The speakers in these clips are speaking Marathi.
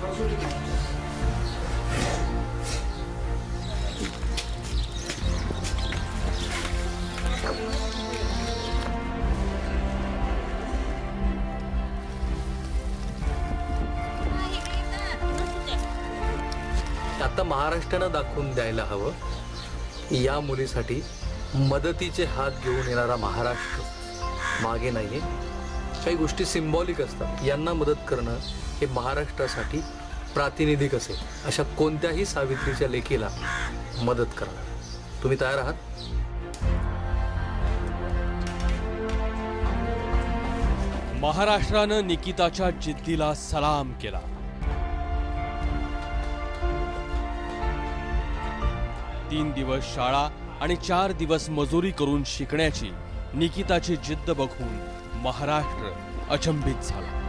आता महाराष्ट्रानं दाखवून द्यायला हवं, या मुलीसाठी मदतीचे हात घेऊन येणारा महाराष्ट्र मागे नाहीये. काही गोष्टी सिम्बॉलिक असतात. यांना मदत करणं हे महाराष्ट्रासाठी प्रातिनिधिक असेल. अशा कोणत्याही सावित्रीच्या लेकीला मदत करा. तुम्ही तयार आहात? महाराष्ट्रानं निकिताच्या जिद्दीला सलाम केला. तीन दिवस शाळा आणि 4 दिवस मजुरी करून शिकण्याची निकिताची जिद्द बघून महाराष्ट्र अचंबित झाला.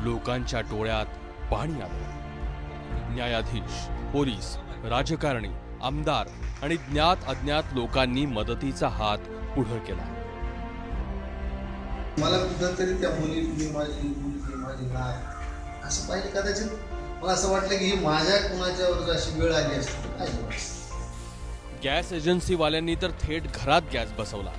लोकांच्या डोळ्यात पाणी आलं. न्यायाधीश, पोलीस, राजकारणी, आमदार आणि ज्ञात अज्ञात लोकांनी मदतीचा हात पुढे केला. मला कुठंतरी त्या मुली माझी नात असं पाहिजे. कदाचित मला असं वाटलं की ही माझ्या कुणाच्यावर अशी वेळ आली असते. काय गॅस एजन्सीवाल्यांनी तर थेट घरात गॅस बसवला.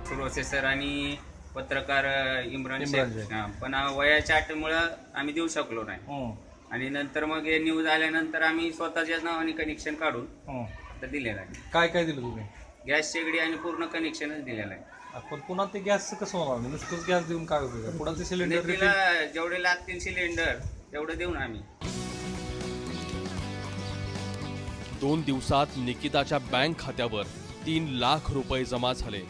प्रोसेसर आणि पत्रकार इम्रान शेख, पण वयाच्या अटीमुळं आम्ही देऊ शकलो नाही. आणि नंतर मग हे न्यूज आल्यानंतर आम्ही स्वतःच्याच नावाने कनेक्शन काढून आता दिलेलं आहे. काय काय दिलं तुम्ही? गॅस शेगडी आणि पूर्ण कनेक्शनच दिलेलं आहे. पण पुन्हा ते गॅस कसं होणार? नुसतंच गॅस देऊन काय होतं? पुन्हा ते सिलेंडर जेवढे लागतील सिलेंडर तेवढं देऊन आम्ही 2 दिवसात निकिताच्या बँक खात्यावर 3 लाख रुपये जमा झाले.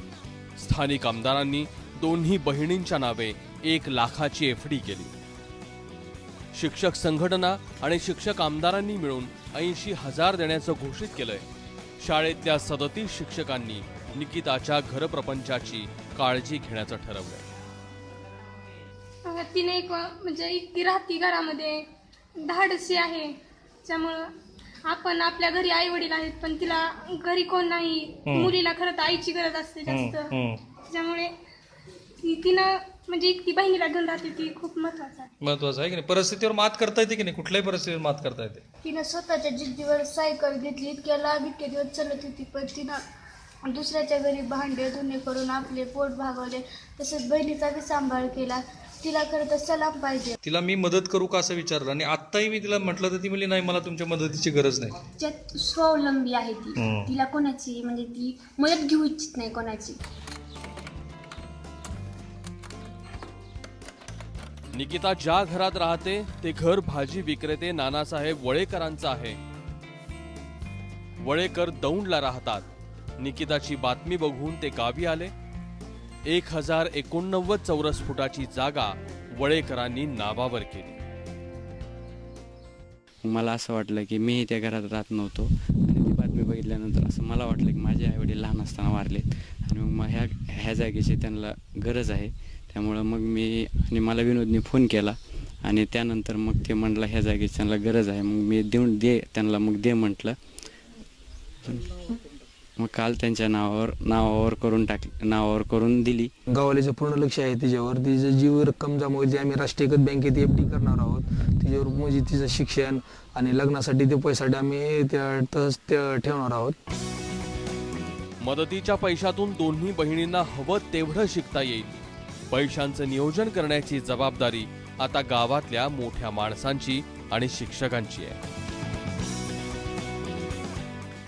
स्थानिक आमदारांनी दोन्ही बहिणींच्या नावे 1 लाखाची FD केली. शिक्षक संघटना आणि शिक्षक आमदारांनी मिळून 80,000 देण्याचं घोषित केलंय. शाळेतल्या 37 शिक्षकांनी निकिताच्या घरप्रपंचाची काळजी घेण्याचं ठरवलंय. तिने म्हणजे ती राहती घरामध्ये, धाडसी आहे. त्यामुळं आपण आपल्या घरी आई वडील आहेत, पण तिला घरी कोण नाही. मुलीला खरं तर आईची गरज असते जास्त. त्यामुळे तिनं म्हणजे ती बहिणीला घेऊन राहते, ती खूप महत्वाचं आहे की नाही? परिस्थितीवर मात करता येते की नाही? कुठल्याही परिस्थितीवर मात करता येते. तिनं स्वतःच्या जिद्दीवर सायकल घेतली. इतक्या लांब इतके दिवस चालत होती, पण तिनं दुसऱ्याच्या घरी भांडे धुणे करून आपले पोट भागवले. तसंच बहिणीचा बी सांभाळ केला. तिला खरं तर सलाम पाहिजे. तिला मी मदत करू का असं विचारलं, आणि आत्ताही मी तिला म्हटलं तर ती म्हणली नाही, मला तुमच्या मदतीची गरज नाही. त्यात स्वावलंबी आहे ती. तिला कोणाची म्हणजे ती मदत घेऊ इच्छित नाही कोणाची. निकिता ज्या घरात राहते ते घर भाजी विक्रेते नानासाहेब वळेकरांचं आहे. वळेकर दौंडला राहतात. निकिताची बातमी बघून ते गावी आले. 1089 चौरस फुटाची जागा वळेकरांनी नावावर केली. मला असं वाटलं की मीही त्या घरात राहत नव्हतो, आणि ती बातमी बघितल्यानंतर असं मला वाटलं की माझे आईवडील लहान असताना वारलेत, आणि मग ह्या जागेची त्यांना गरज आहे. त्यामुळं मग मला विनोदने फोन केला, आणि त्यानंतर मग ते म्हटलं ह्या जागेची त्यांना गरज आहे. मग मी त्यांना मग दे म्हटलं. मग काल त्यांच्या नावावर करून दिली. गावाल्याचं पूर्ण लक्ष आहे तिच्यावर. तिचं जीव रक्कम जमा होईल. आम्ही राष्ट्रीयकृत बँकेत FD करणार आहोत. तिच्यावर म्हणजे तिचं शिक्षण आणि लग्नासाठी ते पैशासाठी आम्ही ठेवणार आहोत. मदतीच्या पैशातून दोन्ही बहिणींना हवं तेवढं शिकता येईल. पैशांचं नियोजन करण्याची जबाबदारी आता गावातल्या मोठ्या माणसांची आणि शिक्षकांची आहे.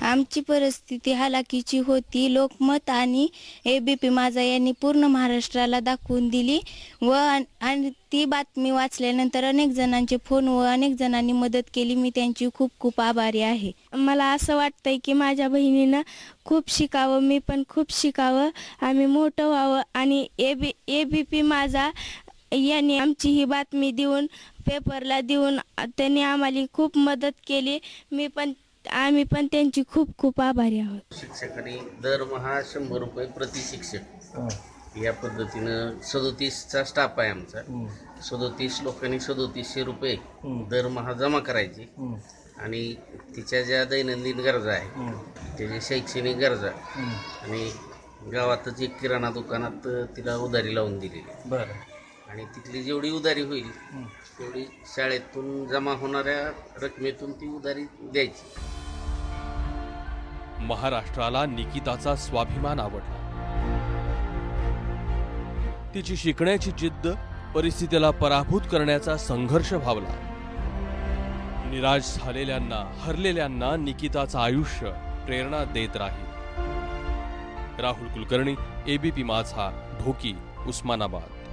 आमची परिस्थिती हालाकीची होती. लोकमत आणि ABP माझा यांनी पूर्ण महाराष्ट्राला दाखवून दिली, आणि ती बातमी वाचल्यानंतर अनेक जणांचे फोन व अनेक जणांनी मदत केली. मी त्यांची खूप खूप आभारी आहे. मला असं वाटतंय की माझ्या बहिणीनं खूप शिकावं, मी पण खूप शिकावं, आम्ही मोठं व्हावं. आणि ABP माझा यांनी आमची ही बातमी देऊन पेपरला देऊन त्यांनी आम्हाला खूप मदत केली. आम्ही पण त्यांची खूप खूप आभारी आहोत. शिक्षकांनी दरमहा 100 रुपये प्रति शिक्षक या पद्धतीनं 37चा स्टाफ आहे आमचा. 37 लोकांनी 3700 रुपये दरमहा जमा करायचे, आणि तिच्या ज्या दैनंदिन गरजा आहेत, त्याच्या शैक्षणिक गरजा, आणि गावातच एक किराणा दुकानात तिला उधारी लावून दिलेली. आणि तिथली जेवढी उधारी होईल तेवढी शाळेतून जमा होणाऱ्या रकमेतून ती उधारी द्यायची. महाराष्ट्राला निकिताचा स्वाभिमान आवडला. तिची शिकण्याची जिद्द परिस्थितीला पराभूत करण्याचा संघर्ष भावला. निराश झालेल्यांना, हरलेल्यांना निकिताचं आयुष्य प्रेरणा देत राहील. राहुल कुलकर्णी, एबीपी माझा, ढोकी, उस्मानाबाद.